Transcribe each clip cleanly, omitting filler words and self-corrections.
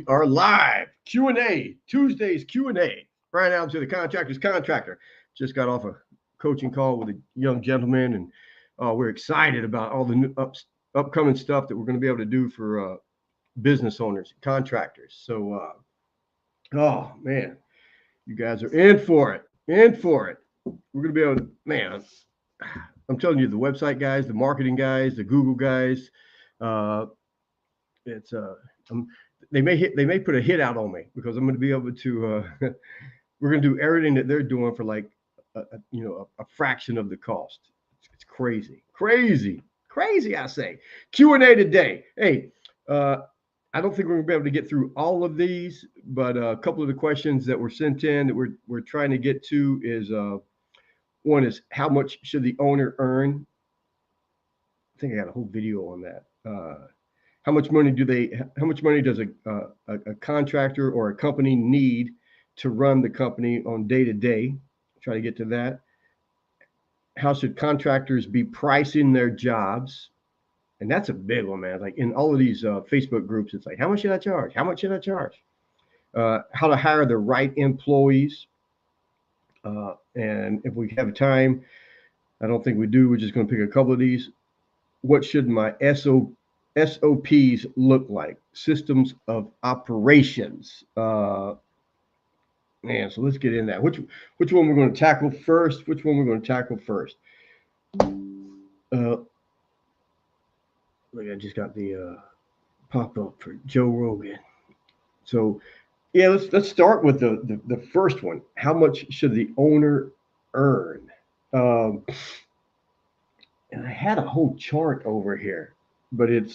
are live. Q&A, Tuesday's Q&A. Brian Adams here, the Contractors Contractor. Just got off a coaching call with a young gentleman, and we're excited about all the new upcoming stuff that we're going to be able to do for business owners, contractors. So, oh, man, you guys are in for it, We're going to be able to, man, I'm telling you, the website guys, the marketing guys, the Google guys, it's they may put a hit out on me because I'm going to be able to we're going to do everything that they're doing for like a fraction of the cost. It's crazy. I say Q&A today. Hey, I don't think we're going to be able to get through all of these, but a couple of the questions that were sent in that we're trying to get to is one is, how much should the owner earn? I think I got a whole video on that. How much money does a contractor or a company need to run the company on day to day? Try to get to that. How should contractors be pricing their jobs? And that's a big one, man. Like in all of these Facebook groups, it's like, how much should I charge? How much should I charge? How to hire the right employees. And if we have time, I don't think we do. We're just going to pick a couple of these. What should my SOPs look like? Systems of operations. Man, so let's get in that. Which one we're going to tackle first? Look, I just got the pop up for Joe Rogan. So yeah, let's start with the first one. How much should the owner earn? And I had a whole chart over here, but it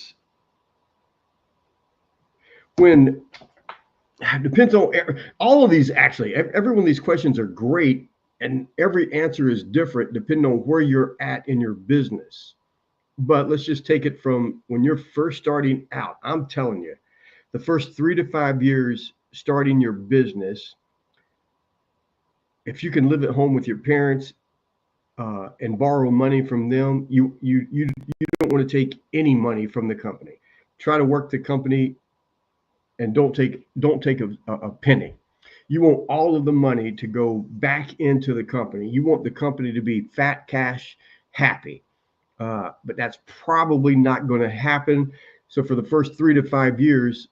depends on all of these. Actually, every one of these questions are great, and every answer is different depending on where you're at in your business. But let's just take it from when you're first starting out. I'm telling you, the first 3 to 5 years starting your business, if you can live at home with your parents and borrow money from them, you don't want to take any money from the company. Try to work the company and don't take a penny. You want all of the money to go back into the company. You want the company to be fat cash happy. But that's probably not going to happen. So for the first 3 to 5 years,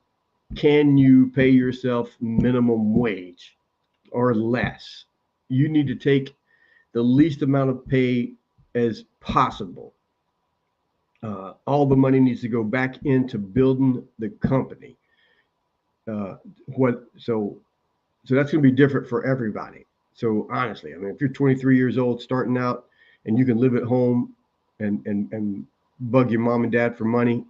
can you pay yourself minimum wage or less? You need to take the least amount of pay as possible. All the money needs to go back into building the company. So that's going to be different for everybody. So honestly, I mean, if you're 23 years old starting out and you can live at home and bug your mom and dad for money,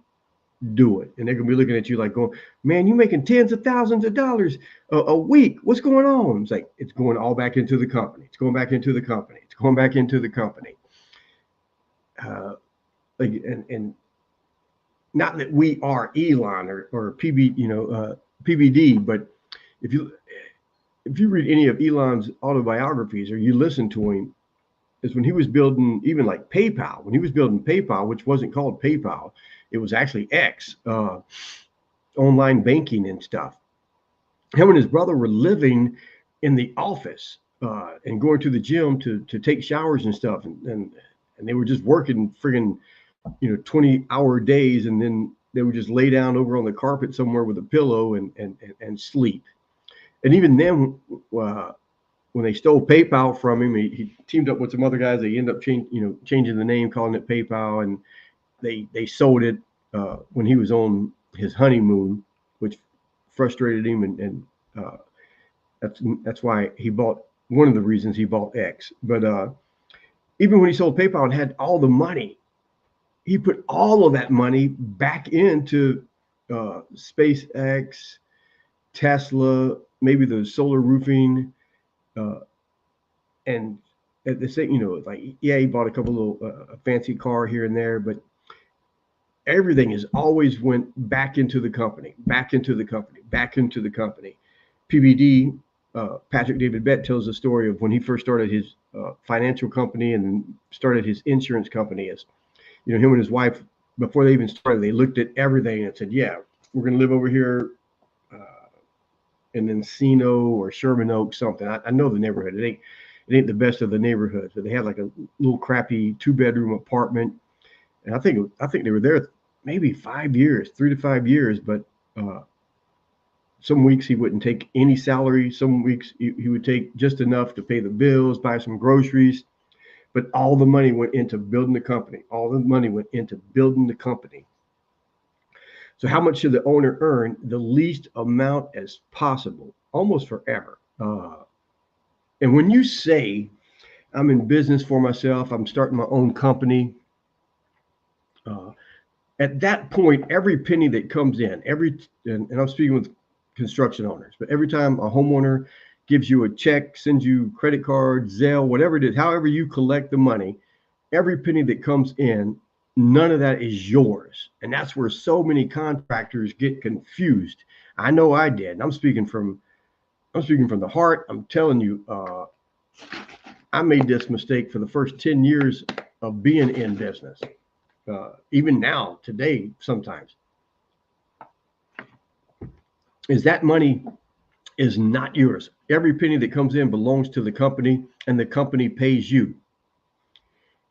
do it. And they're going to be looking at you like going, man, you're making tens of thousands of dollars a week. What's going on? It's like, it's going all back into the company. It's going back into the company. And not that we are Elon or PBD, but if you read any of Elon's autobiographies or you listen to him, is when he was building even like PayPal. When he was building PayPal, which wasn't called PayPal, it was actually X, online banking and stuff. Him and his brother were living in the office and going to the gym to take showers and stuff, and they were just working friggin' 20-hour days, and then they would just lay down over on the carpet somewhere with a pillow and sleep. And even then, when they stole PayPal from him, he teamed up with some other guys. They ended up changing the name, calling it PayPal, and they sold it when he was on his honeymoon, which frustrated him, and that's why he bought, one of the reasons he bought X. But even when he sold PayPal and had all the money, he put all of that money back into SpaceX, Tesla, maybe the solar roofing. And at the same, like, yeah, he bought a couple little fancy car here and there, but everything is always went back into the company. PBD, Patrick David Bett, tells the story of when he first started his financial company and started his insurance company. As him and his wife, before they even started, they looked at everything and said, yeah, we're going to live over here. in Encino or Sherman Oaks, something. I know the neighborhood. It ain't the best of the neighborhoods, but they had like a little crappy 2-bedroom apartment, and I think they were there maybe 5 years, 3 to 5 years. But uh, some weeks he wouldn't take any salary. Some weeks he would take just enough to pay the bills, buy some groceries. But all the money went into building the company. All the money went into building the company. So how much should the owner earn? The least amount as possible, almost forever. And when you say, I'm in business for myself, I'm starting my own company, uh, at that point, every penny that comes in, and I'm speaking with construction owners, but every time a homeowner gives you a check, sends you credit card, Zelle, whatever it is, however you collect the money, every penny that comes in, none of that is yours. And that's where so many contractors get confused. I know I did. And I'm speaking from the heart. I'm telling you, I made this mistake for the first 10 years of being in business. Even now, today, sometimes, is that money is not yours. Every penny that comes in belongs to the company, and the company pays you.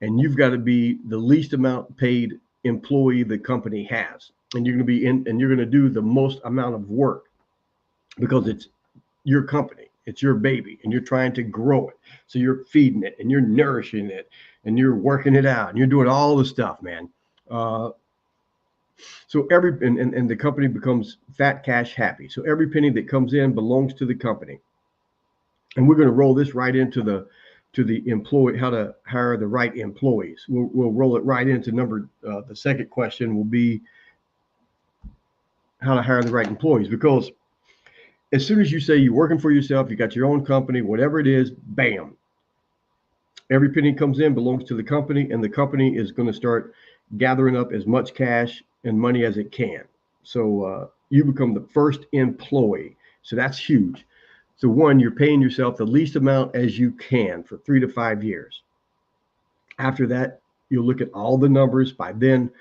And you've got to be the least amount paid employee the company has. And you're going to be in, and you're going to do the most amount of work because it's your company, it's your baby, and you're trying to grow it. So you're feeding it and you're nourishing it and you're working it out and you're doing all the stuff, man. Uh, so and the company becomes fat cash happy. So every penny that comes in belongs to the company. And we're going to roll this right into the employee, how to hire the right employees. We'll roll it right into the second question will be how to hire the right employees, because as soon as you say you're working for yourself, you got your own company, whatever it is, bam, every penny comes in belongs to the company, and the company is going to start gathering up as much cash and money as it can. So you become the first employee. So that's huge. So one, you're paying yourself the least amount as you can for 3 to 5 years. After that, you'll look at all the numbers. By then,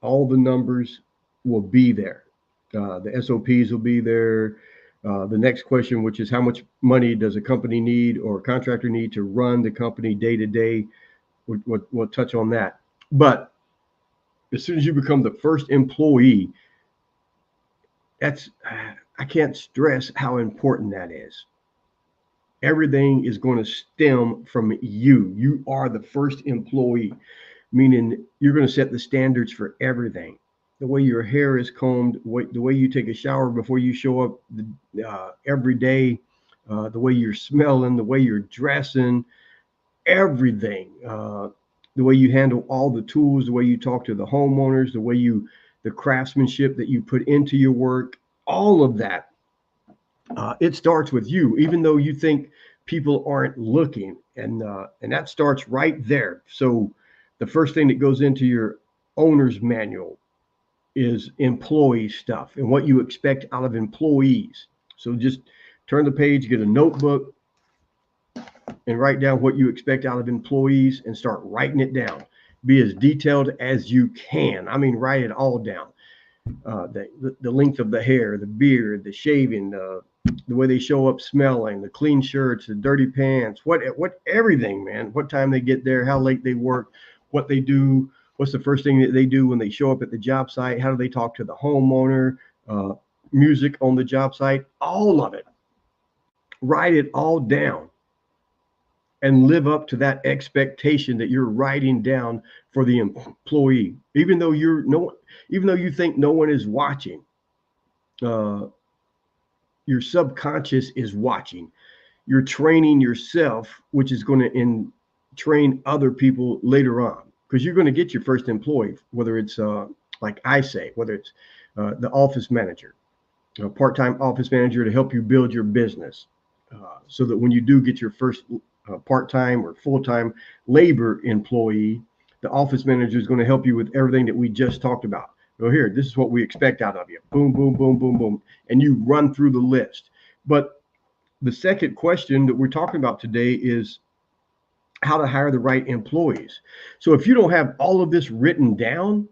all the numbers will be there. The SOPs will be there. The next question, which is how much money does a company need or a contractor need to run the company day to day? We'll touch on that. But as soon as you become the first employee, I can't stress how important that is. Everything is going to stem from you. You are the first employee, meaning you're going to set the standards for everything. The way your hair is combed, the way you take a shower before you show up every day, the way you're smelling, the way you're dressing, everything. The way you handle all the tools, the way you talk to the homeowners, the craftsmanship that you put into your work, all of that. It starts with you, even though you think people aren't looking, and that starts right there. So the first thing that goes into your owner's manual is employee stuff and what you expect out of employees. So just turn the page, get a notebook, and write down what you expect out of employees and start writing it down. Be as detailed as you can. I mean, write it all down. The length of the hair, the beard, the shaving, the way they show up smelling, the clean shirts, the dirty pants, what everything, man. What time they get there, how late they work, what they do, what's the first thing that they do when they show up at the job site, how do they talk to the homeowner, music on the job site, all of it. Write it all down and live up to that expectation that you're writing down for the employee. Even though you think no one is watching, your subconscious is watching. You're training yourself, which is going to train other people later on, because you're going to get your first employee, whether it's like I say, whether it's the office manager, a part-time office manager to help you build your business, so that when you do get your first part-time or full-time labor employee, the office manager is going to help you with everything that we just talked about. Well, here, this is what we expect out of you. Boom, boom, boom, boom, boom. And you run through the list. But the second question that we're talking about today is how to hire the right employees. So if you don't have all of this written down,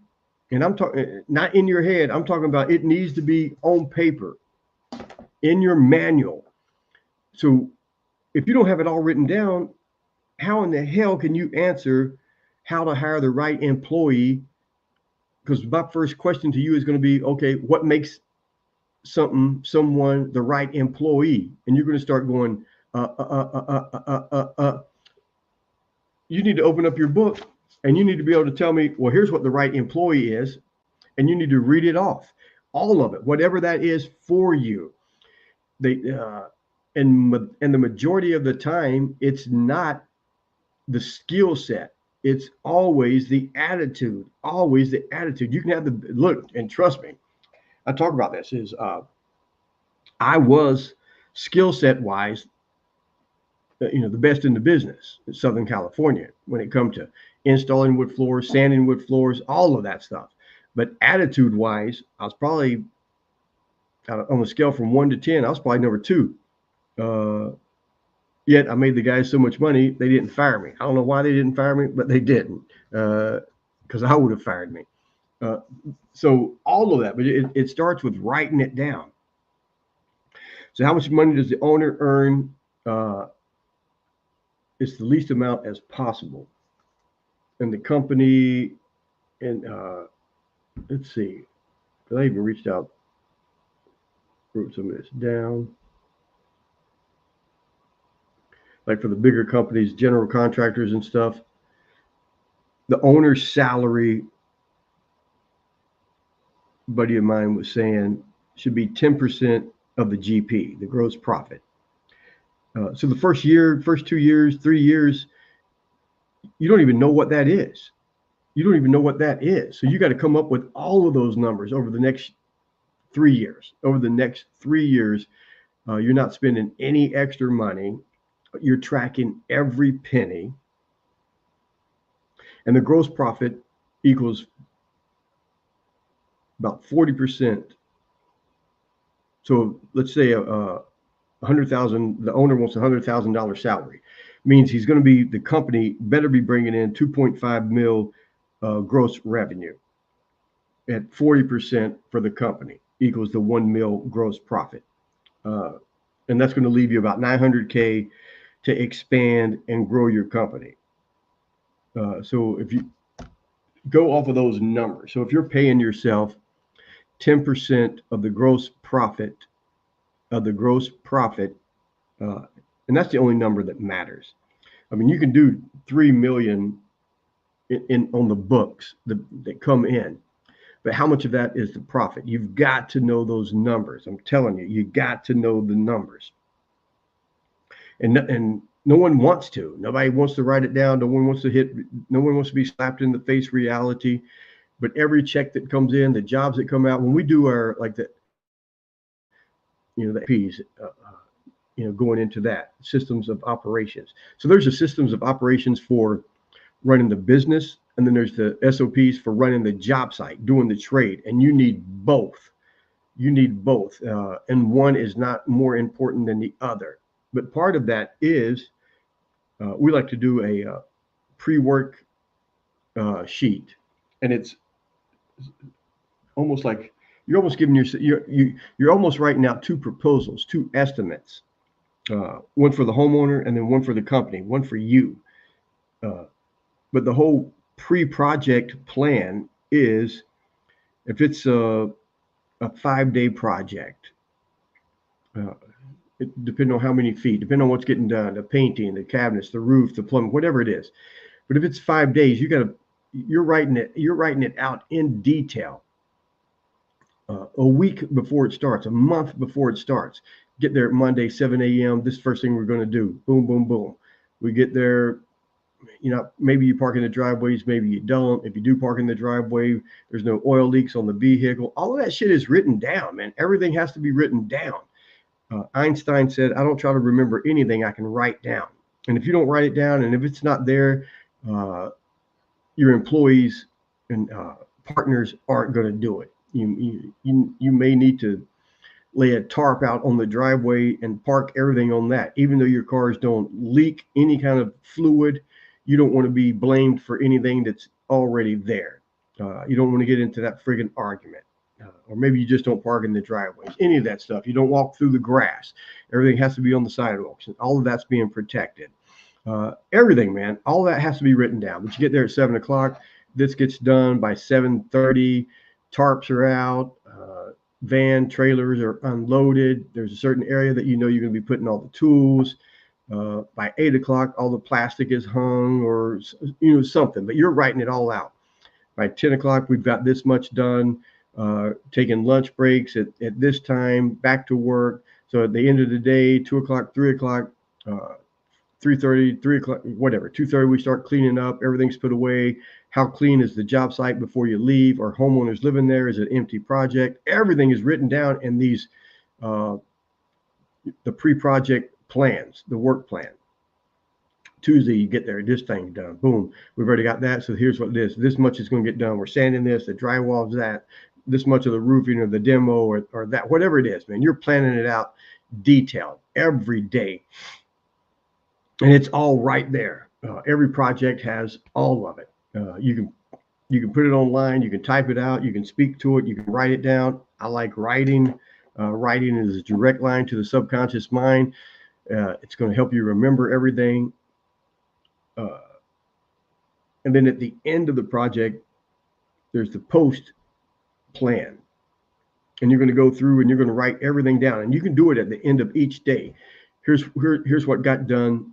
and I'm talking not in your head, I'm talking about it needs to be on paper. in your manual. So if you don't have it all written down, how in the hell can you answer how to hire the right employee? Because my first question to you is going to be, okay, what makes someone the right employee? And you're going to start going, you need to open up your book and you need to be able to tell me, well, here's what the right employee is. And you need to read it off, all of it, whatever that is for you. And the majority of the time, it's not the skill set. It's always the attitude, always the attitude. You can have the look, and trust me, I talk about this is I was skill set wise, the best in the business in Southern California when it comes to installing wood floors, sanding wood floors, all of that stuff. But attitude wise, I was probably on a scale from 1 to 10, I was probably number 2. Yet I made the guys so much money, they didn't fire me. I don't know why they didn't fire me, but they didn't, because I would have fired me. So all of that, but it starts with writing it down. So how much money does the owner earn? It's the least amount as possible. And the company, and let's see, because I even reached out, wrote some of this down. Like for the bigger companies, general contractors and stuff, the owner's salary, a buddy of mine was saying, should be 10% of the GP, the gross profit. So the first year, first 2 years, 3 years, you don't even know what that is. You don't even know what that is. So you got to come up with all of those numbers over the next 3 years. Over the next 3 years, you're not spending any extra money. You're tracking every penny. And the gross profit equals about 40%. So let's say $100,000, the owner wants $100,000 salary. Means he's going to be, the company better be bringing in 2.5 mil gross revenue. At 40% for the company equals the 1 mil gross profit. And that's going to leave you about $900K to expand and grow your company. So if you go off of those numbers, so if you're paying yourself 10% of the gross profit, and that's the only number that matters. I mean, you can do 3 million on the books that come in, but how much of that is the profit? You've got to know those numbers. I'm telling you, you got to know the numbers. And no one wants to. Nobody wants to write it down. No one wants to be slapped in the face reality. But every check that comes in, the jobs that come out, when we do our, like the SOPs, going into that, systems of operations. So there's the systems of operations for running the business, and then there's the SOPs for running the job site, doing the trade, and you need both. And one is not more important than the other. But part of that is we like to do a pre-work sheet, and it's almost like you're almost giving you're almost writing out 2 proposals, 2 estimates, one for the homeowner and then one for the company, one for you. But the whole pre-project plan is, if it's a 5-day project, depending on how many feet, depending on what's getting done, the painting, the cabinets, the roof, the plumbing, whatever it is. But if it's 5 days, you're writing it out in detail. A week before it starts, a month before it starts. Get there Monday, 7 a.m. This is the first thing we're going to do. Boom, boom, boom. We get there, maybe you park in the driveways, maybe you don't. If you do park in the driveway, there's no oil leaks on the vehicle. All of that shit is written down, man. Everything has to be written down. Einstein said, I don't try to remember anything I can write down. And if you don't write it down, and if it's not there, your employees and partners aren't going to do it. You may need to lay a tarp out on the driveway and park everything on that. Even though your cars don't leak any kind of fluid, you don't want to be blamed for anything that's already there. You don't want to get into that friggin' argument. or maybe you just don't park in the driveways, any of that stuff. You don't walk through the grass. Everything has to be on the sidewalks, and all of that's being protected. Everything, man, all that has to be written down. But you get there at 7 o'clock. This gets done by 7:30. Tarps are out. Van trailers are unloaded. There's a certain area that you know you're going to be putting all the tools. By 8 o'clock, all the plastic is hung, or something. But you're writing it all out. By 10 o'clock, we've got this much done. Taking lunch breaks at this time. Back to work. So at the end of the day, 2 o'clock, 3 o'clock. 3:30, 3 o'clock, whatever, 2:30, we start cleaning up. Everything's put away. How clean is the job site before you leave? Are homeowners living there? Is it an empty project? Everything is written down in these, the pre-project plans, the work plan. Tuesday, you get there, this thing's done. Boom, we've already got that. So here's what it is. This much is going to get done. We're sanding this, the drywall's that, this much of the roofing or the demo or that, whatever it is, man. You're planning it out detailed every day. And it's all right there. Every project has all of it. You can put it online. You can type it out. You can speak to it. You can write it down. I like writing. Writing is a direct line to the subconscious mind. It's going to help you remember everything. And then at the end of the project, there's the post plan. And you're going to go through and you're going to write everything down. And you can do it at the end of each day. Here's what got done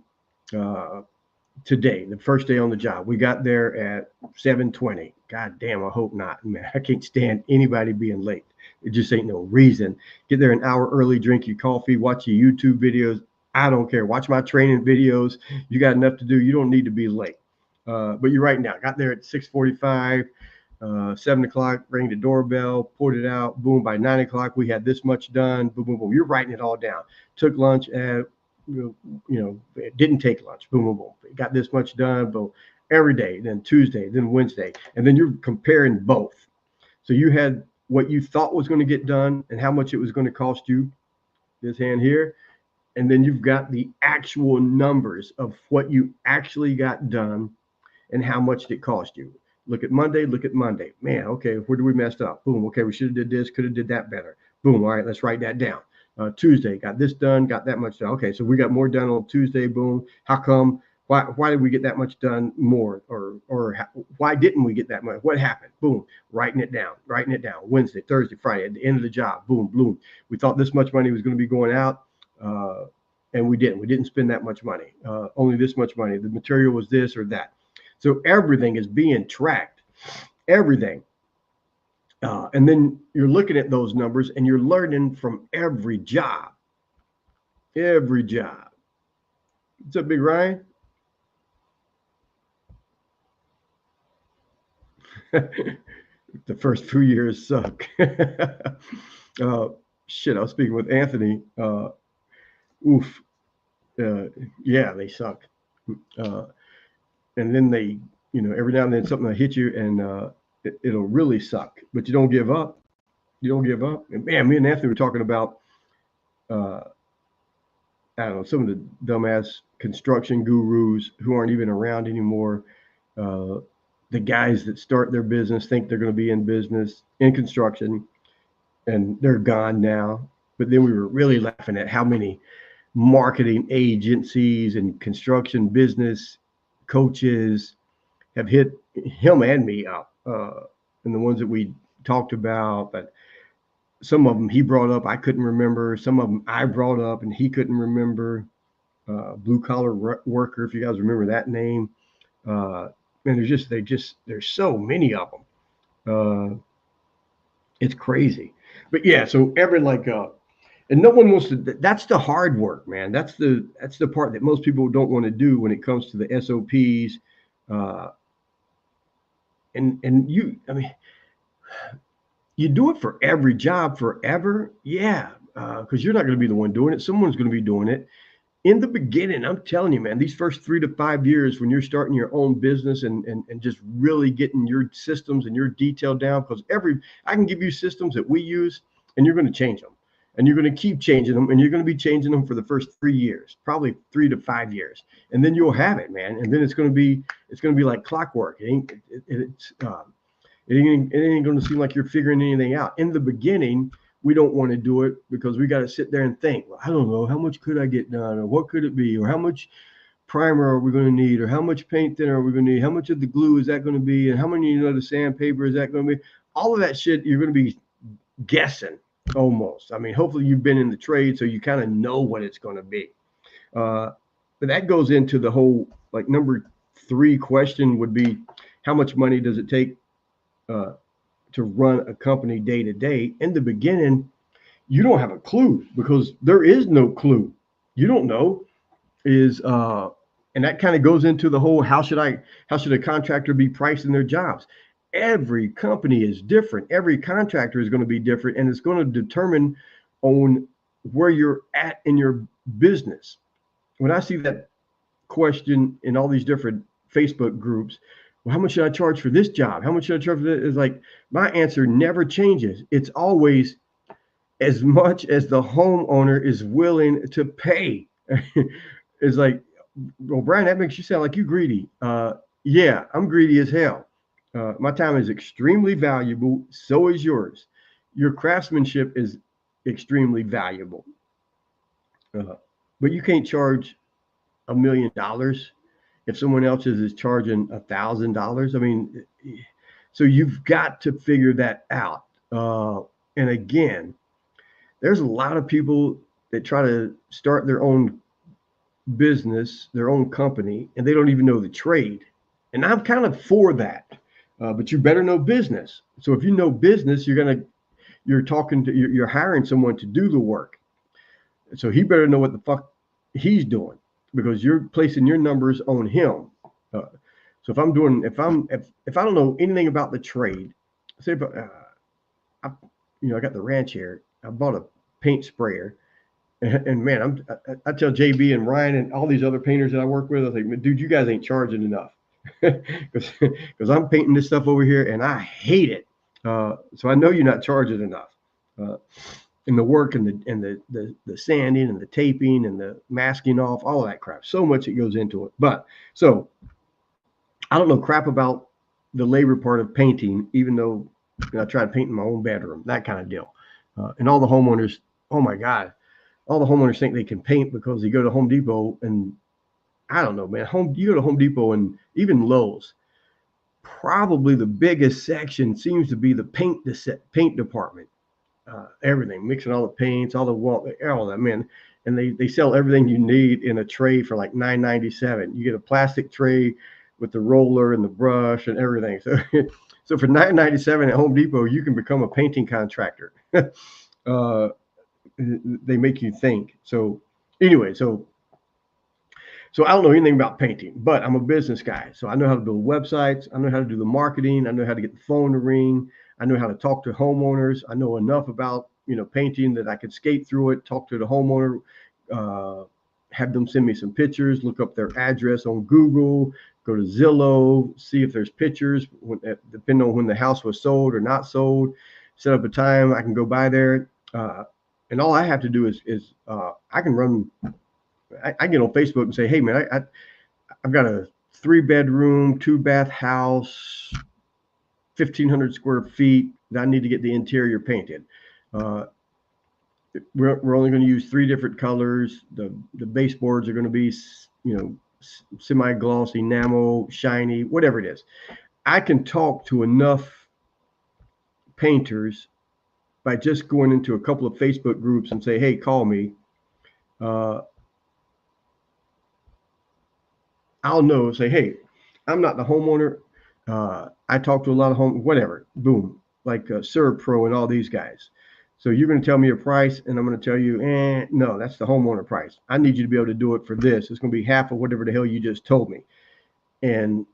today, the first day on the job. We got there at 7:20. God damn, I hope not, man. I can't stand anybody being late. It just ain't no reason. Get there an hour early, drink your coffee, watch your YouTube videos. I don't care. Watch my training videos. You got enough to do. You don't need to be late. But you're right now. Got there at 6:45, 7 o'clock, rang the doorbell, pulled it out. Boom, by 9 o'clock, we had this much done. Boom, boom, boom. You're writing it all down. Took lunch at, didn't take lunch. Boom, boom, boom. Got this much done. Boom. Every day, then Tuesday, then Wednesday. And then you're comparing both. So you had what you thought was going to get done and how much it was going to cost you, this hand here. And then you've got the actual numbers of what you actually got done and how much it cost you. Look at Monday, Man, okay, where did we mess up? Boom, okay, we should have did this, could have did that better. Boom, all right, let's write that down. Tuesday, got this done, got that much done. Okay, so we got more done on Tuesday, boom. How come? Why did we get that much done more? Or why didn't we get that much? What happened? Boom, writing it down. Wednesday, Thursday, Friday, at the end of the job, boom, boom. We thought this much money was going to be going out. And we didn't. We didn't spend that much money. Only this much money. The material was this or that. So everything is being tracked. Everything. And then you're looking at those numbers and you're learning from every job. Every job. What's up, Big Ryan? The first few years suck. Shit, I was speaking with Anthony. Oof. Yeah, they suck. And then they, every now and then something will hit you and it'll really suck, but you don't give up. And man, me and Anthony were talking about, I don't know, some of the dumbass construction gurus who aren't even around anymore. The guys that start their business think they're going to be in business in construction and they're gone now. But then we were really laughing at how many marketing agencies and construction business coaches have hit him and me up, and the ones that we talked about. But some of them he brought up, I couldn't remember. Some of them I brought up and he couldn't remember. Blue collar worker, if you guys remember that name. And there's so many of them. It's crazy. But yeah, so and no one wants to. That's the hard work, man. That's the part that most people don't want to do when it comes to the SOPs. And you do it for every job forever, yeah, because you're not going to be the one doing it. Someone's going to be doing it. In the beginning, I'm telling you, man, these first 3 to 5 years when you're starting your own business and just really getting your systems and your detail down, because I can give you systems that we use and you're going to change them. And you're going to keep changing them, and you're going to be changing them for the first 3 years, probably 3 to 5 years, and then you'll have it, man. And then it's going to be like clockwork. It's It ain't going to seem like you're figuring anything out. In the beginning, we don't want to do it because we got to sit there and think, well, I don't know, how much could I get done, or what could it be, or how much primer are we going to need, or how much paint thinner are we going to need, how much of the glue is that going to be, and how many, the sandpaper is that going to be. All of that shit, you're going to be guessing almost. I mean, hopefully you've been in the trade, so you kind of know what it's going to be. But that goes into the whole, like, number 3 question would be, how much money does it take to run a company day to day? In the beginning, you don't have a clue, because there is no clue. You don't know and that kind of goes into the whole, how should a contractor be pricing their jobs? Every company is different. Every contractor is going to be different, and it's going to determine on where you're at in your business. When I see that question in all these different Facebook groups, well, how much should I charge for this job? How much should I charge for this? It's like, my answer never changes. It's always as much as the homeowner is willing to pay. It's like, well, Brian, that makes you sound like you greedy. Yeah, I'm greedy as hell. My time is extremely valuable. So is yours. Your craftsmanship is extremely valuable. But you can't charge $1 million if someone else is charging $1,000. I mean, so you've got to figure that out. And again, there's a lot of people that try to start their own business, their own company, and they don't even know the trade. And I'm kind of for that. But you better know business. So if you know business, you're hiring someone to do the work. So he better know what the fuck he's doing, because you're placing your numbers on him. So if I don't know anything about the trade, say, I got the ranch here. I bought a paint sprayer, and man, I tell JB and Ryan and all these other painters that I work with, I think, dude, you guys ain't charging enough, because I'm painting this stuff over here and I hate it. So I know you're not charging enough. In the work and the sanding and the taping and the masking off, all of that crap. So much that goes into it. But so I don't know crap about the labor part of painting, even though I try to paint in my own bedroom, that kind of deal. And all the homeowners, oh my God, all the homeowners think they can paint because they go to Home Depot, and I don't know, man. You go to Home Depot and even Lowe's, probably the biggest section seems to be the paint department. Everything, mixing all the paints, all the wall, all that, man. And they sell everything you need in a tray for like $9.97. You get a plastic tray with the roller and the brush and everything. So for $9.97 at Home Depot, you can become a painting contractor. They make you think. So anyway, so I don't know anything about painting, but I'm a business guy. So I know how to build websites. I know how to do the marketing. I know how to get the phone to ring. I know how to talk to homeowners. I know enough about, painting that I could skate through it, talk to the homeowner, have them send me some pictures, look up their address on Google, go to Zillow, see if there's pictures, depending on when the house was sold or not sold, set up a time I can go by there. And all I have to do is I can run, I get on Facebook and say, hey, man, I've got a 3-bedroom, 2-bath house, 1,500 square feet that I need to get the interior painted. We're only going to use 3 different colors. The baseboards are going to be, semi-glossy, enamel, shiny, whatever it is. I can talk to enough painters by just going into a couple of Facebook groups and say, hey, call me. I'll know, say, hey, I'm not the homeowner. I talk to a lot of whatever, boom, like Pro and all these guys. So you're going to tell me a price, and I'm going to tell you, no, that's the homeowner price. I need you to be able to do it for this. It's going to be half of whatever the hell you just told me. And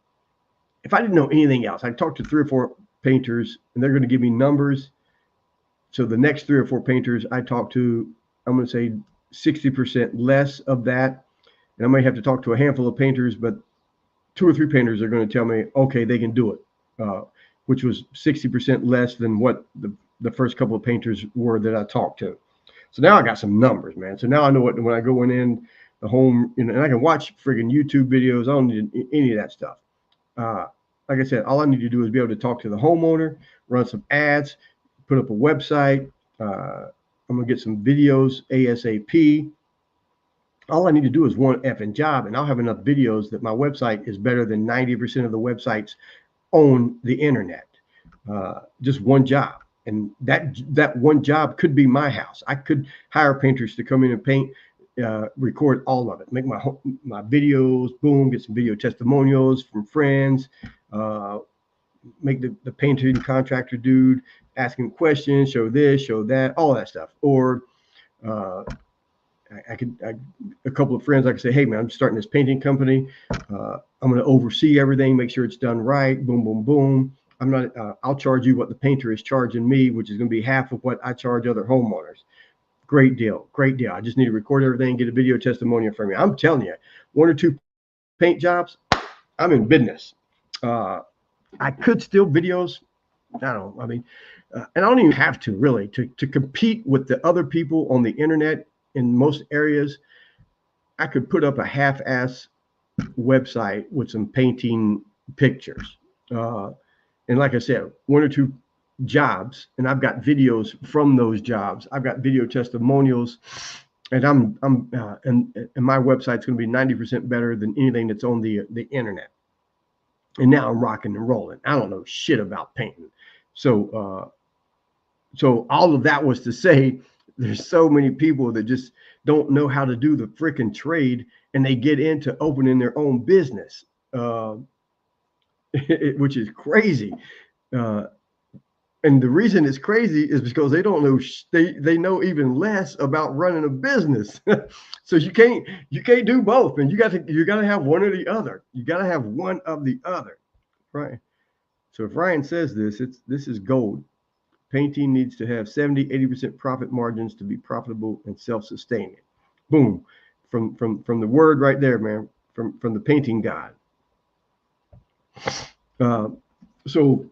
if I didn't know anything else, I talked to 3 or 4 painters, and they're going to give me numbers. So the next 3 or 4 painters I talk to, I'm going to say 60% less of that. And I might have to talk to a handful of painters, but 2 or 3 painters are going to tell me, okay, they can do it, which was 60% less than what the first couple of painters were that I talked to. So now I got some numbers, man. So now I know what, when I go in the home, and I can watch friggin' YouTube videos. I don't need any of that stuff. like I said, all I need to do is be able to talk to the homeowner, run some ads, put up a website. I'm gonna get some videos ASAP. All I need to do is one effing job, and I'll have enough videos that my website is better than 90% of the websites on the internet. Just one job, and that one job could be my house. I could hire painters to come in and paint, record all of it, make my videos, boom, get some video testimonials from friends, make the painting contractor dude asking questions, show this, show that, all that stuff. Or a couple of friends, I could say, hey man, I'm starting this painting company. I'm going to oversee everything, make sure it's done right. Boom, boom, boom. I'm not. I'll charge you what the painter is charging me, which is going to be half of what I charge other homeowners. Great deal, great deal. I just need to record everything, get a video testimonial from you. I'm telling you, 1 or 2 paint jobs, I'm in business. I could steal videos. I don't. I mean, and I don't even have to really to compete with the other people on the internet in most areas. I could put up a half-ass website with some painting pictures. And like I said, 1 or 2 jobs, and I've got videos from those jobs. I've got video testimonials, and and my website's going to be 90% better than anything that's on the internet. And now I'm rocking and rolling. I don't know shit about painting. So all of that was to say, there's so many people that just don't know how to do the freaking trade, and they get into opening their own business. Which is crazy. And the reason it's crazy is because they don't know, they know even less about running a business. So you can't do both, and you got to have one or the other. You got to have one of the other, right? So if Ryan says this is gold. Painting needs to have 70-80% profit margins to be profitable and self-sustaining. Boom, from the word right there, man, from the painting god. So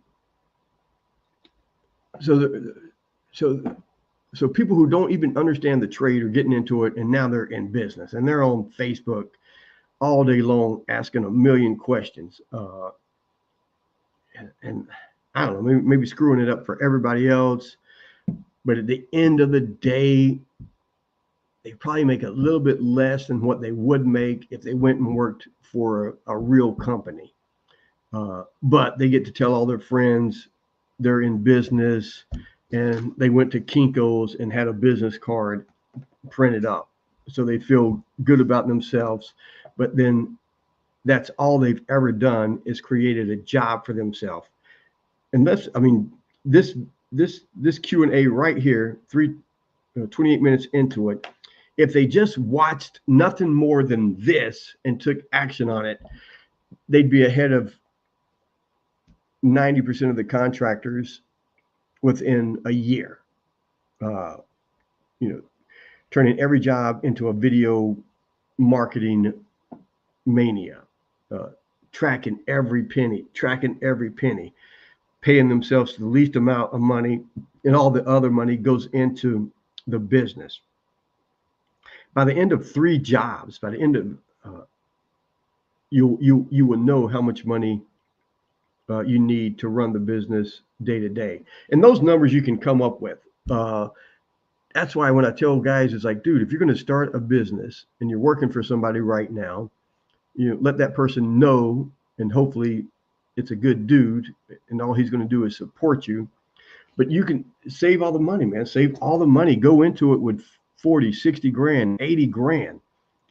people who don't even understand the trade are getting into it, and now they're in business, and they're on Facebook all day long asking a million questions, and I don't know, maybe screwing it up for everybody else. But at the end of the day, they probably make a little bit less than what they would make if they went and worked for a real company. But they get to tell all their friends they're in business, and they went to Kinko's and had a business card printed up. So they feel good about themselves. But then that's all they've ever done is created a job for themselves. And that's, I mean, this Q&A right here, 28 minutes into it, if they just watched nothing more than this and took action on it, they'd be ahead of 90% of the contractors within a year. Turning every job into a video marketing mania, tracking every penny, paying themselves the least amount of money, and all the other money goes into the business. By the end of 3 jobs, by the end of you will know how much money you need to run the business day to day. And those numbers you can come up with. That's why when I tell guys, it's like, dude, if you're going to start a business and you're working for somebody right now, let that person know, and hopefully it's a good dude, and all he's going to do is support you. But you can save all the money, man. Save all the money. Go into it with 40, 60 grand, 80 grand,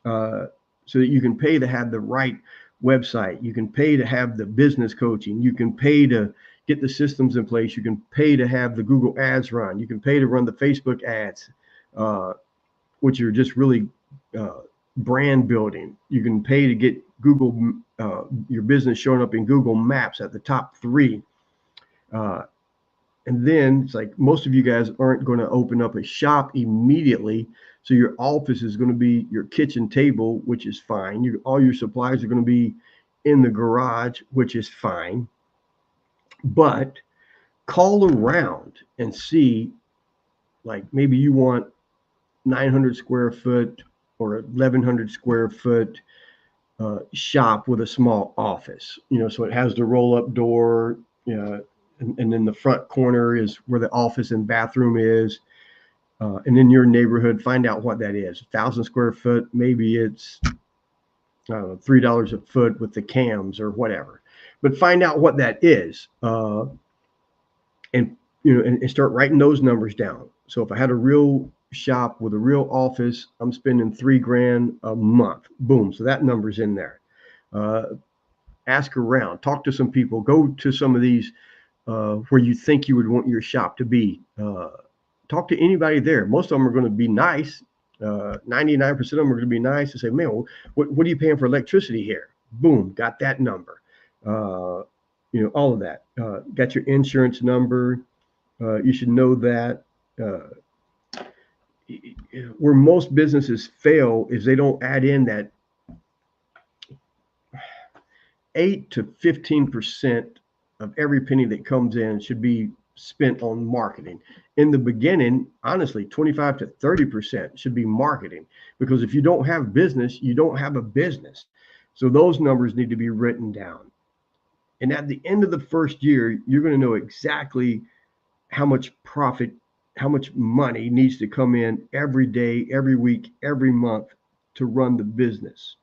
so that you can pay to have the right website. You can pay to have the business coaching. You can pay to get the systems in place. You can pay to have the Google ads run. You can pay to run the Facebook ads, which are just really brand building. You can pay to get Google, your business showing up in Google Maps at the top 3. And then it's like most of you guys aren't going to open up a shop immediately. So your office is going to be your kitchen table, which is fine. All your supplies are going to be in the garage, which is fine. But call around and see, like maybe you want 900 square foot or 1,100 square foot shop with a small office, so it has the roll up door, and then the front corner is where the office and bathroom is. And in your neighborhood, find out what that is. 1,000 square foot, maybe it's, I don't know, $3 a foot with the cams or whatever. But find out what that is, and and start writing those numbers down. So if I had a real shop with a real office, I'm spending $3,000 a month. Boom. So that number's in there. Ask around, talk to some people, go to some of these where you think you would want your shop to be. Talk to anybody there. Most of them are going to be nice. 99% of them are going to be nice and say, man, what are you paying for electricity here? Boom, got that number. All of that. Got your insurance number. You should know that. Where most businesses fail is they don't add in that 8 to 15% of every penny that comes in should be spent on marketing. In the beginning, honestly, 25 to 30% should be marketing, because if you don't have business, you don't have a business. So those numbers need to be written down. And at the end of the first year, you're going to know exactly how much profit, how much money needs to come in every day, every week, every month to run the business.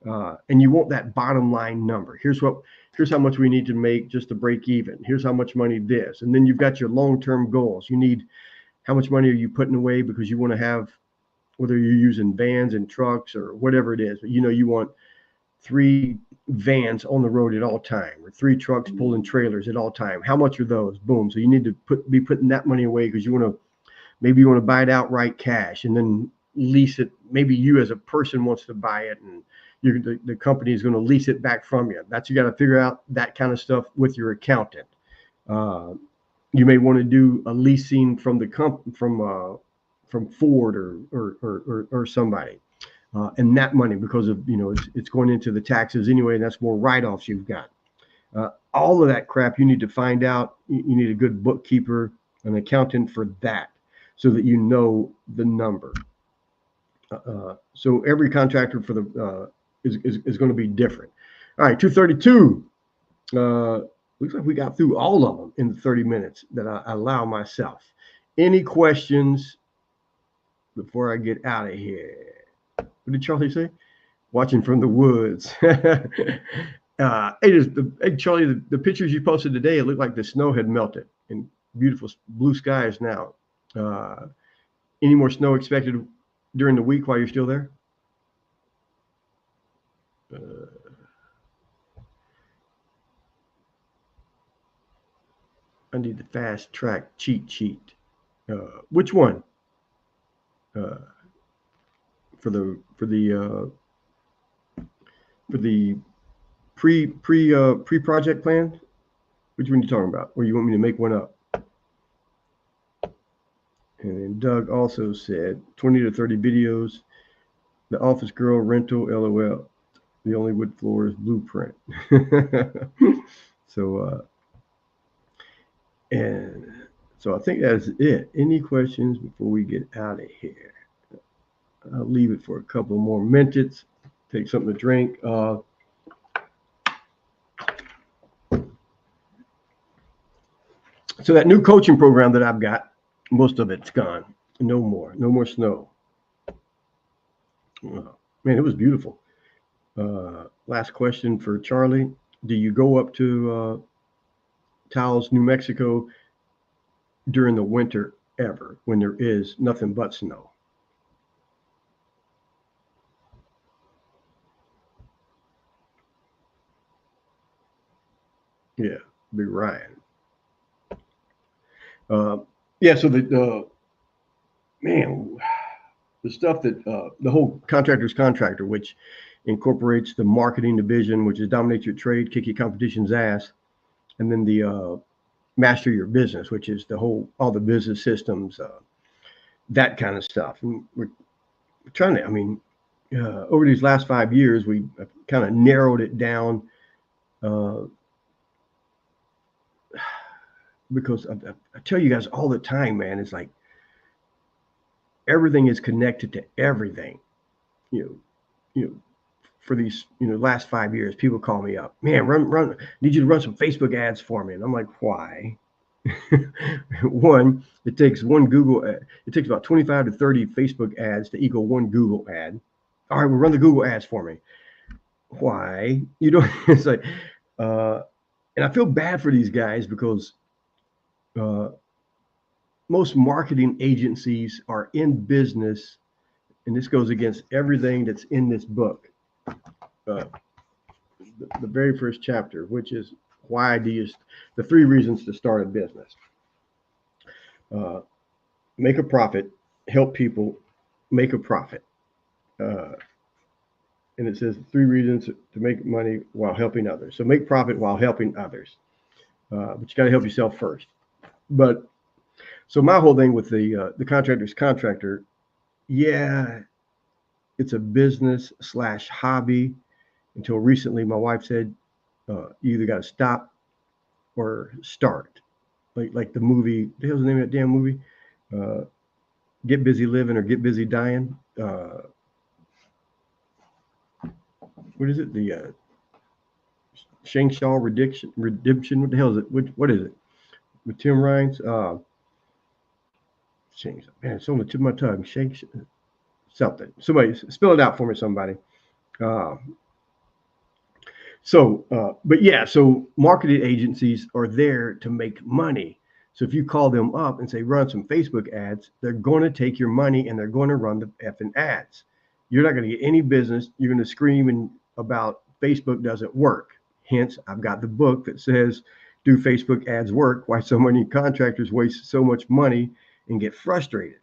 And you want that bottom line number. Here's how much we need to make just to break even. Here's how much money this. And then you've got your long-term goals. You need, how much money are you putting away because you want to have, whether you're using vans and trucks or whatever it is, but you want 3 vans on the road at all time, or 3 trucks pulling trailers at all time. How much are those? Boom. So you need to be putting that money away, because maybe you want to buy it outright cash and then lease it. Maybe you as a person wants to buy it, and the company is going to lease it back from you. You got to figure out that kind of stuff with your accountant. You may want to do a leasing from from Ford or somebody, and that money, because of it's going into the taxes anyway, and that's more write-offs you've got. All of that crap you need to find out. You need a good bookkeeper, an accountant for that, so that you know the number. So every contractor for the is going to be different. All right, 232. Looks like we got through all of them in the 30 minutes that I allow myself. Any questions before I get out of here? What did Charlie say? Watching from the woods. Hey, Charlie, the pictures you posted today, it looked like the snow had melted and beautiful blue skies now. Any more snow expected during the week while you're still there? I need the fast track cheat sheet. Which one? For the pre-project plan? Which one are you talking about? Or you want me to make one up? And then Doug also said 20 to 30 videos. The office girl rental, LOL. The only wood floor is blueprint. So, and so I think that's it. Any questions before we get out of here? I'll leave it for a couple more minutes. Take something to drink. So that new coaching program that I've got, most of it's gone. No more snow. Man, it was beautiful. Last question for Charlie. Do you go up to Taos, New Mexico during the winter ever, when there is nothing but snow? Yeah, be Ryan. Yeah, so the stuff that the whole Contractors Contractor, which incorporates the marketing division, which is dominate your trade, kick your competition's ass, and then the master your business, which is all the business systems, that kind of stuff. And we're trying to, over these last 5 years, we kind of narrowed it down, because I tell you guys all the time, man, it's like everything is connected to everything. for these, last 5 years, people call me up, man, need you to run some Facebook ads for me. And I'm like, why? One, it takes about 25 to 30 Facebook ads to equal one Google ad. All right, well, run the Google ads for me. Why? It's like, and I feel bad for these guys because most marketing agencies are in business, and this goes against everything that's in this book. The very first chapter, which is the 3 reasons to start a business. Make a profit, help people, make a profit. And it says 3 reasons to make money while helping others. So make profit while helping others. But you got to help yourself first. But so my whole thing with the contractor's contractor, yeah, it's a business / hobby. Until recently, my wife said, you either got to stop or start. Like the movie, what the hell's the name of that damn movie? Get Busy Living or Get Busy Dying. What is it? The Shangshaw Redemption. What the hell is it? What is it? With Tim Ryan's. Man, it's on the tip of my tongue. Something. Somebody spell it out for me, somebody. But yeah, so marketing agencies are there to make money. So if you call them up and say, run some Facebook ads, they're going to take your money and they're going to run the effing ads. You're not going to get any business. You're going to scream about Facebook doesn't work. Hence, I've got the book that says, do Facebook ads work? Why so many contractors waste so much money and get frustrated.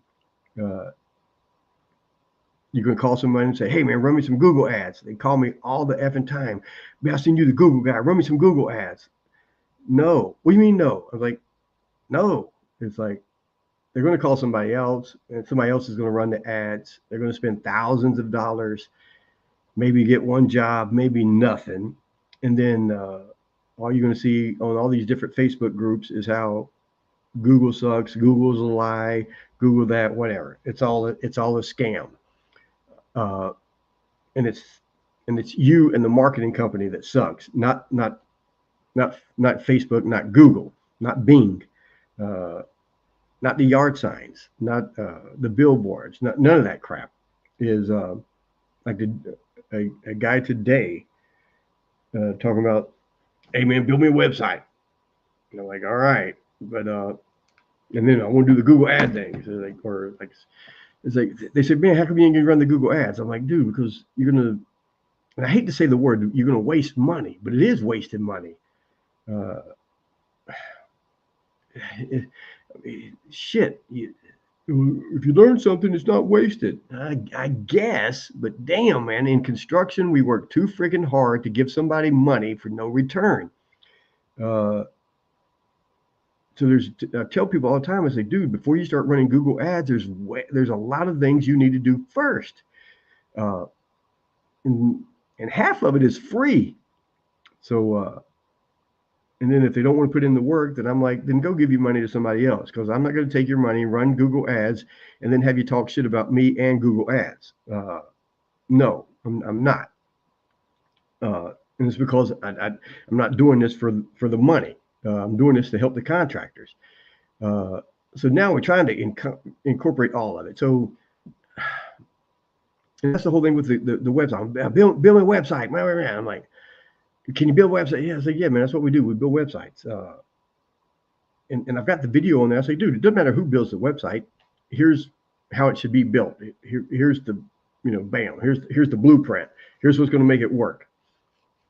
You can call somebody and say, hey, man, run me some Google ads. They call me all the effing time. Man, I seen you the Google guy. Run me some Google ads. No. What do you mean no? I was like, no. It's like they're going to call somebody else, and somebody else is going to run the ads. They're going to spend thousands of dollars, maybe get one job, maybe nothing. And then all you're going to see on all these different Facebook groups is how Google sucks, Google's a lie, Google that, whatever. It's all a scam. And it's you and the marketing company that sucks, not Facebook, not Google, not Bing, not the yard signs, not the billboards, none of that crap. Is like a guy today talking about, hey man, build me a website. And I'm like, all right, but and then I want to do the Google ad thing. So it's like they said, man, how come you ain't gonna run the Google ads? I'm like, dude, because you're gonna, and I hate to say the word, you're gonna waste money, but it is wasted money. Shit, if you learn something, it's not wasted. I guess, but damn, man, in construction, we work too freaking hard to give somebody money for no return. So I tell people all the time, I say, dude, before you start running Google ads, there's a lot of things you need to do first. And half of it is free. So, and then if they don't want to put in the work, then I'm like, then go give your money to somebody else, because I'm not going to take your money, run Google ads, and then have you talk shit about me and Google ads. No, I'm not. And it's because I'm not doing this for the money. I'm doing this to help the contractors. So now we're trying to incorporate all of it. So and that's the whole thing with the website. Building a website. I'm like, can you build a website? Yeah, I was like, yeah, man, that's what we do. We build websites. And I've got the video on there. I say, dude, it doesn't matter who builds the website. Here's how it should be built. Here's the, bam. Here's the blueprint. Here's what's going to make it work.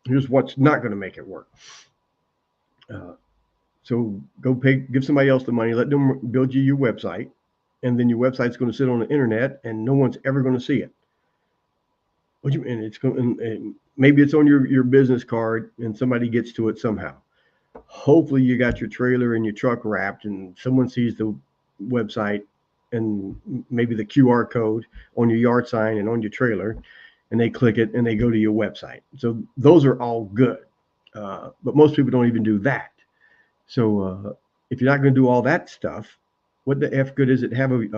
Here's what's not going to make it work. So go give somebody else the money, let them build you your website, and then your website's going to sit on the internet and no one's ever going to see it. What do you mean? It's going, and maybe it's on your business card and somebody gets to it somehow. Hopefully you got your trailer and your truck wrapped and someone sees the website and maybe the QR code on your yard sign and on your trailer, and they click it and they go to your website. So those are all good. But most people don't even do that. So if you're not going to do all that stuff, what the F good is it to have a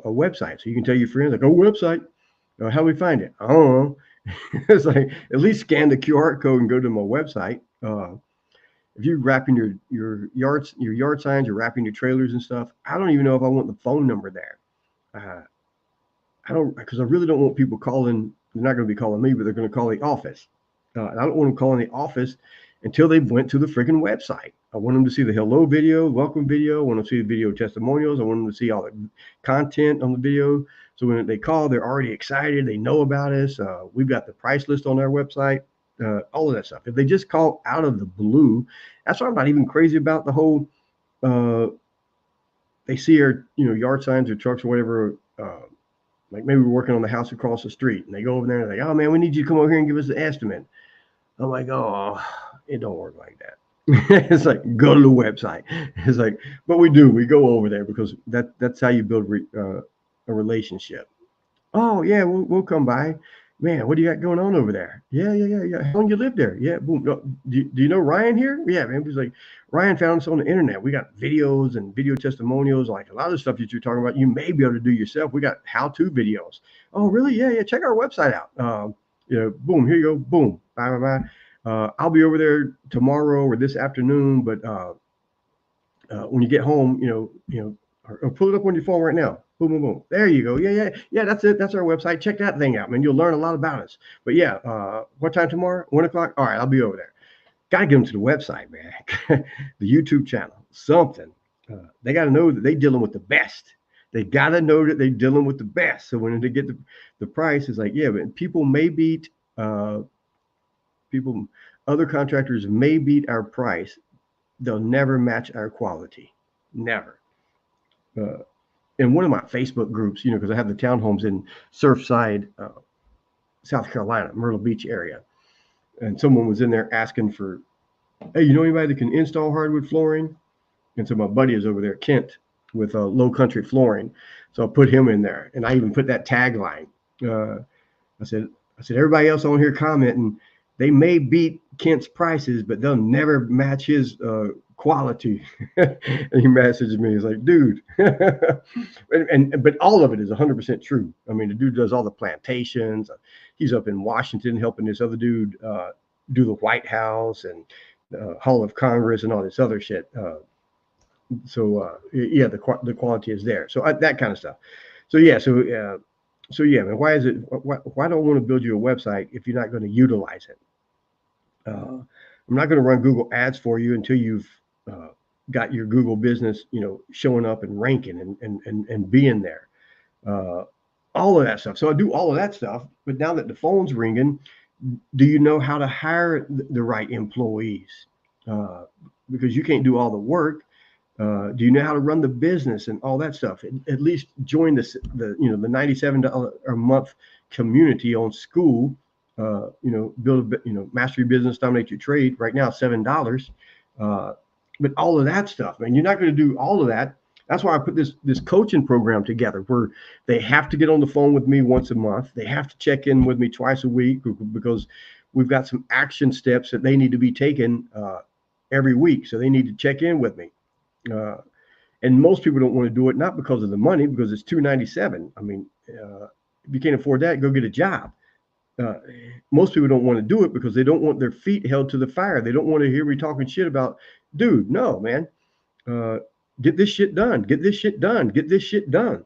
website? So you can tell your friends, like, oh, website, how do we find it? I don't know. It's like, at least scan the QR code and go to my website. If you're wrapping your yard signs, you're wrapping your trailers and stuff, I don't even know if I want the phone number there. Uh, I don't, because I really don't want people calling. They're not going to be calling me, but they're going to call the office. And I don't want them calling the office until they went to the freaking website. I want them to see the hello video, welcome video. I want them to see the video testimonials. I want them to see all the content on the video. So when they call, they're already excited. They know about us. We've got the price list on our website. All of that stuff. If they just call out of the blue, that's why I'm not even crazy about the whole. They see our yard signs or trucks or whatever. Like maybe we're working on the house across the street, and they go over there and they're like, "Oh man, we need you to come over here and give us the estimate." I'm like, "Oh, it don't work like that." It's like, go to the website. It's like, but we do. We go over there because that's how you build a relationship. Oh yeah, we'll come by. Man, what do you got going on over there? Yeah. How long you live there? Yeah, boom. Do you know Ryan here? Yeah, man. He's like, Ryan found us on the internet. We got videos and video testimonials, like a lot of the stuff that you're talking about. You may be able to do yourself. We got how-to videos. Oh, really? Yeah. Check our website out. Boom. Here you go. Boom. Bye. I'll be over there tomorrow or this afternoon. But when you get home, or pull it up on your phone right now. Boom. There you go. Yeah. That's it. That's our website. Check that thing out, man. You'll learn a lot about us. But yeah, what time tomorrow? 1 o'clock. All right, I'll be over there. Got to get them to the website, man. The YouTube channel, something. They got to know that they're dealing with the best. They got to know that they're dealing with the best. So when they get the price, it's like, yeah, but people may beat people. Other contractors may beat our price. They'll never match our quality. Never. In one of my Facebook groups, because I have the townhomes in Surfside, South Carolina, Myrtle Beach area, and someone was in there asking for, hey, you know anybody that can install hardwood flooring? And so my buddy is over there, Kent, with Low Country Flooring. So I put him in there, and I even put that tagline. I said, everybody else on here commenting, they may beat Kent's prices, but they'll never match his quality. And he messaged me. He's like, dude, but all of it is 100% true. I mean, the dude does all the plantations. He's up in Washington helping this other dude do the White House and Hall of Congress and all this other shit. Yeah, the quality is there. So that kind of stuff. So yeah, man, why don't I want to build you a website if you're not going to utilize it? I'm not going to run Google ads for you until you've got your Google business, showing up and ranking and being there. All of that stuff. So I do all of that stuff. But now that the phone's ringing, do you know how to hire the right employees? Because you can't do all the work. Do you know how to run the business and all that stuff? At least join the $97 a month community on school. Build master your business, dominate your trade. Right now, $7. But all of that stuff, man, you're not going to do all of that. That's why I put this coaching program together, where they have to get on the phone with me once a month. They have to check in with me twice a week, because we've got some action steps that they need to be taken every week. So they need to check in with me. And most people don't want to do it, not because of the money, because it's $297. I mean, if you can't afford that, go get a job. Most people don't want to do it because they don't want their feet held to the fire. They don't want to hear me talking shit about, dude, no, man, get this shit done. Get this shit done. Get this shit done.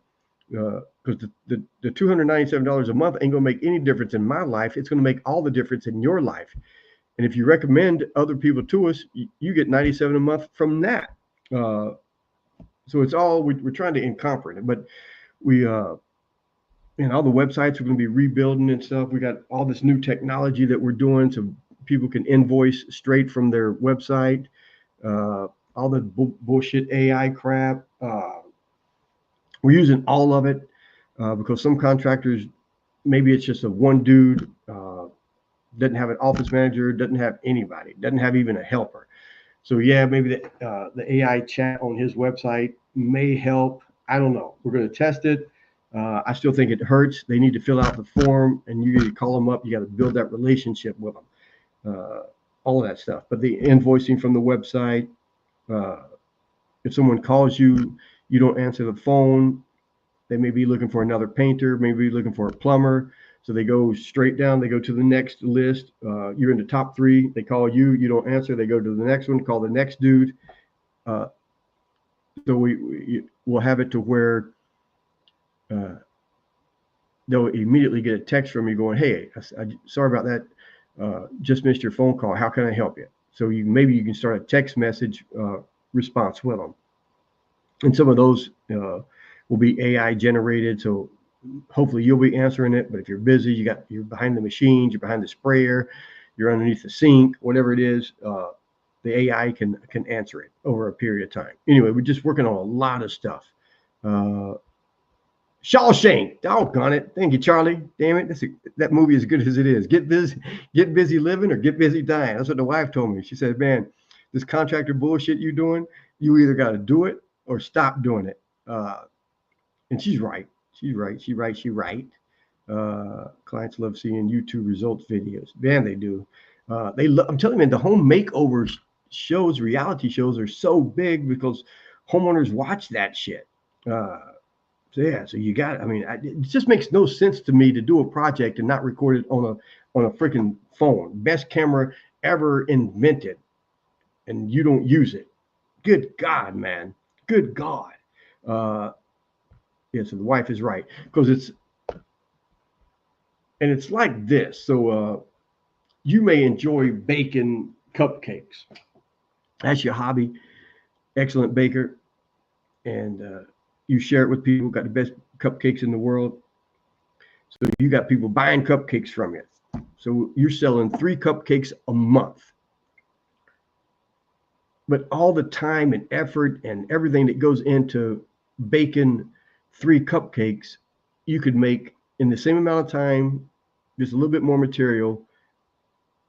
Because the $297 a month ain't going to make any difference in my life. It's going to make all the difference in your life. And if you recommend other people to us, you get $97 a month from that. So it's all, we're trying to incorporate it, but we, and all the websites we're going to be rebuilding and stuff. We got all this new technology that we're doing so people can invoice straight from their website. All the bullshit AI crap. We're using all of it because some contractors, maybe it's just a one dude, doesn't have an office manager, doesn't have anybody, doesn't have even a helper. So yeah, maybe the AI chat on his website may help. I don't know. We're going to test it. I still think it hurts. They need to fill out the form, and you call them up. You got to build that relationship with them. All of that stuff. But the invoicing from the website, if someone calls you, you don't answer the phone. They may be looking for another painter, maybe looking for a plumber. So they go straight down. They go to the next list. You're in the top 3. They call you. You don't answer. They go to the next one. Call the next dude. So we'll have it to where they'll immediately get a text from you going, "Hey, sorry about that. Just missed your phone call. How can I help you?" So maybe you can start a text message response with them. And some of those will be AI generated. So hopefully you'll be answering it. But if you're busy, you're behind the machines, you're behind the sprayer, you're underneath the sink, whatever it is, the AI can answer it over a period of time. Anyway, we're just working on a lot of stuff. Shawshank, doggone it. Thank you, Charlie. Damn it. That movie is as good as it is. Get busy living or get busy dying. That's what the wife told me. She said, man, this contractor bullshit you're doing, you either got to do it or stop doing it. And she's right. She's right. Clients love seeing YouTube results videos. Man, they do. I'm telling you, man, the home makeovers shows, reality shows are so big because homeowners watch that shit. So you got, it just makes no sense to me to do a project and not record it on a freaking phone. Best camera ever invented, and you don't use it. Good God, man. Good God. So the wife is right, because it's like this. So you may enjoy baking cupcakes. That's your hobby. Excellent baker. And you share it with people, got the best cupcakes in the world. So you got people buying cupcakes from you. So you're selling 3 cupcakes a month. But all the time and effort and everything that goes into baking 3 cupcakes, you could make in the same amount of time, just a little bit more material,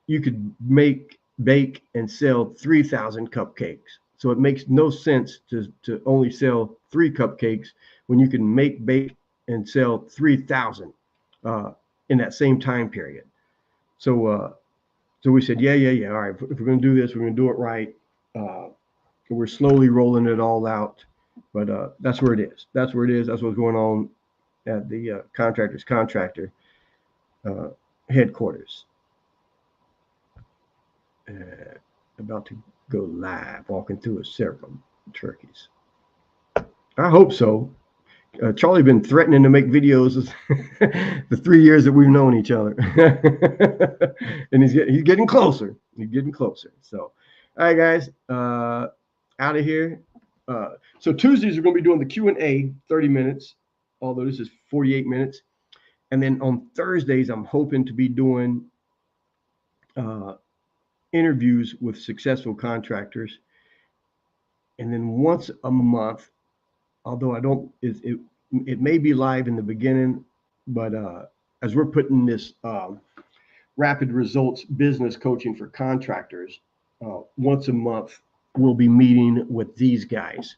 you could bake and sell 3,000 cupcakes. So it makes no sense to only sell 3 cupcakes when you can bake, and sell 3,000 in that same time period. So we said, yeah. All right, if we're going to do this, we're going to do it right. We're slowly rolling it all out, but that's where it is. That's what's going on at the Contractor headquarters. About to go live, walking through a circle of turkeys. I hope so. Charlie been threatening to make videos the 3 years that we've known each other, and he's getting closer. He's getting closer. So, all right, guys, out of here. So Tuesdays we're going to be doing the Q&A, 30 minutes, although this is 48 minutes. And then on Thursdays, I'm hoping to be doing interviews with successful contractors. And then once a month, although it may be live in the beginning, but as we're putting this rapid results business coaching for contractors, once a month, we'll be meeting with these guys.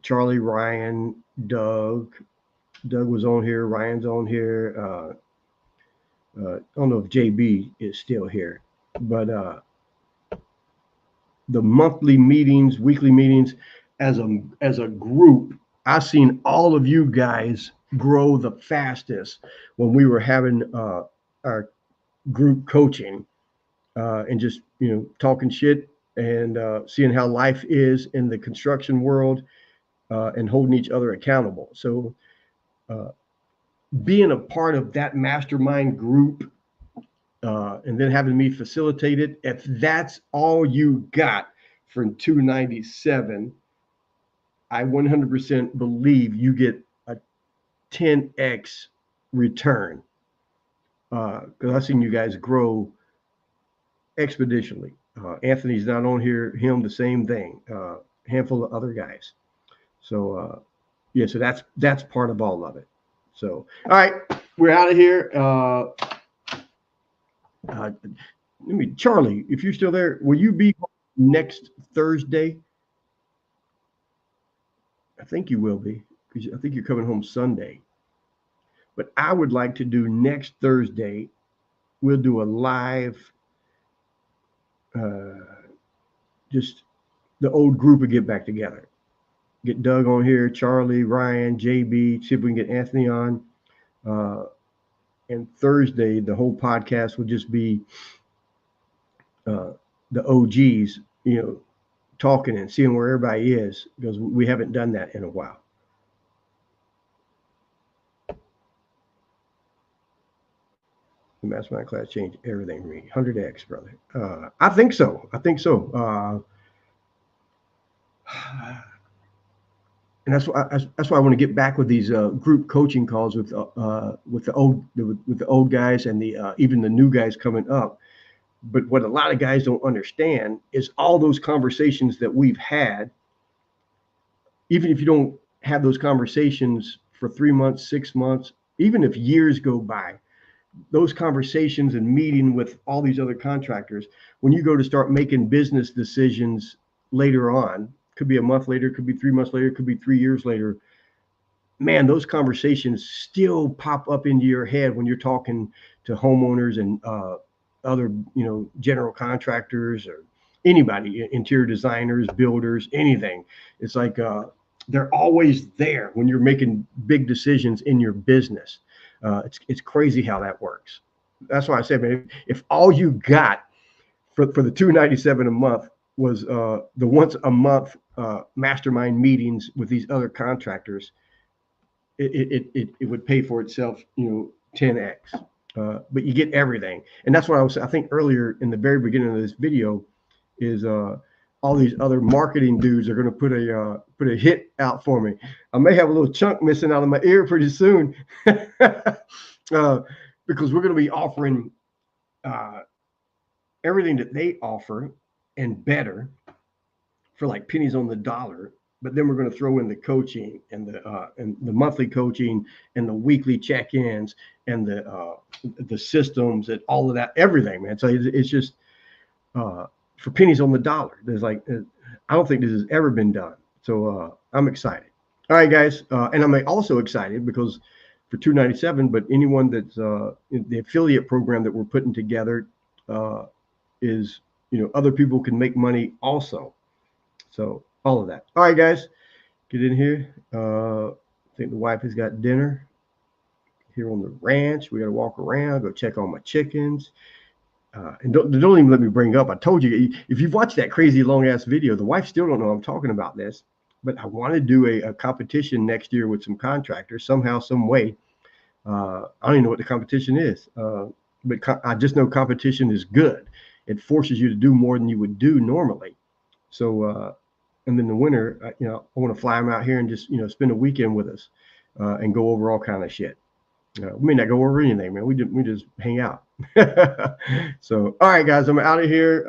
Charlie, Ryan, Doug. Doug was on here. Ryan's on here. I don't know if JB is still here, but the monthly meetings, weekly meetings, as a group, I've seen all of you guys grow the fastest when we were having our group coaching and just talking shit and seeing how life is in the construction world and holding each other accountable. So being a part of that mastermind group and then having me facilitate it, if that's all you got from 297, I 100% believe you get a 10x return, because I've seen you guys grow expeditionally. Anthony's not on here, him the same thing, handful of other guys. So so that's part of all of it. So all right, we're out of here. Charlie, if you're still there, will you be next Thursday? I think you will be, because I think you're coming home Sunday. But I would like to do next Thursday. We'll do a live, just the old group will get back together. Get Doug on here, Charlie, Ryan, JB, see if we can get Anthony on. And Thursday, the whole podcast will just be the OGs, talking and seeing where everybody is, because we haven't done that in a while. The mastermind class changed everything for me. 100x, brother. I think so. And that's why I want to get back with these group coaching calls with the old guys and the even the new guys coming up. But what a lot of guys don't understand is all those conversations that we've had. Even if you don't have those conversations for 3 months, 6 months, even if years go by, those conversations and meeting with all these other contractors, when you go to start making business decisions later on, could be a month later, could be 3 months later, could be 3 years later, man, those conversations still pop up into your head when you're talking to homeowners and other, general contractors or anybody, interior designers, builders, anything. It's like they're always there when you're making big decisions in your business. It's crazy how that works. That's why I said, man, if all you got for the $297 a month was the once a month mastermind meetings with these other contractors, it would pay for itself, 10x. But you get everything, and that's what I think earlier in the very beginning of this video is all these other marketing dudes are going to put a hit out for me. I may have a little chunk missing out of my ear pretty soon because we're going to be offering everything that they offer and better for like pennies on the dollar. But then we're going to throw in the coaching and the monthly coaching and the weekly check-ins and the systems and all of that, everything, man. So it's just for pennies on the dollar. There's I don't think this has ever been done. So I'm excited. All right, guys, and I'm also excited because for $297, but anyone that's in the affiliate program that we're putting together is, other people can make money also. So all of that. All right, guys, get in here. I think the wife has got dinner here on the ranch. We got to walk around, go check on my chickens. And don't even let me bring up. I told you, if you've watched that crazy long ass video, the wife still don't know I'm talking about this. But I want to do a competition next year with some contractors somehow, some way. I don't even know what the competition is, but I just know competition is good. It forces you to do more than you would do normally. So, and then the winter, I want to fly them out here and just, spend a weekend with us and go over all kind of shit. We may not go over anything, man. We just hang out. So, all right, guys, I'm out of here.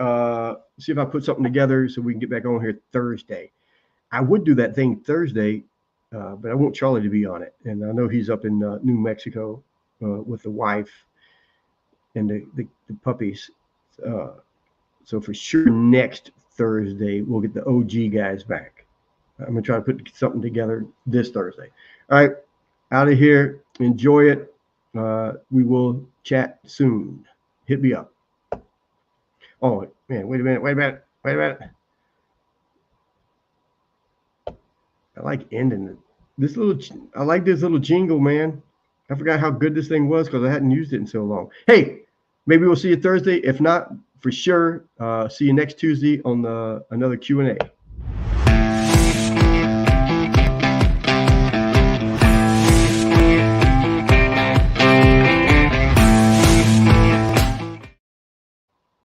See if I put something together so we can get back on here Thursday. I would do that thing Thursday, but I want Charlie to be on it. And I know he's up in New Mexico with the wife and the puppies. So for sure next Thursday, we'll get the OG guys back. I'm going to try to put something together this Thursday. All right, out of here. Enjoy it. We will chat soon. Hit me up. Oh, man, wait a minute. I like ending it. I like this little jingle, man. I forgot how good this thing was because I hadn't used it in so long. Hey, maybe we'll see you Thursday. If not, for sure, see you next Tuesday on another Q&A.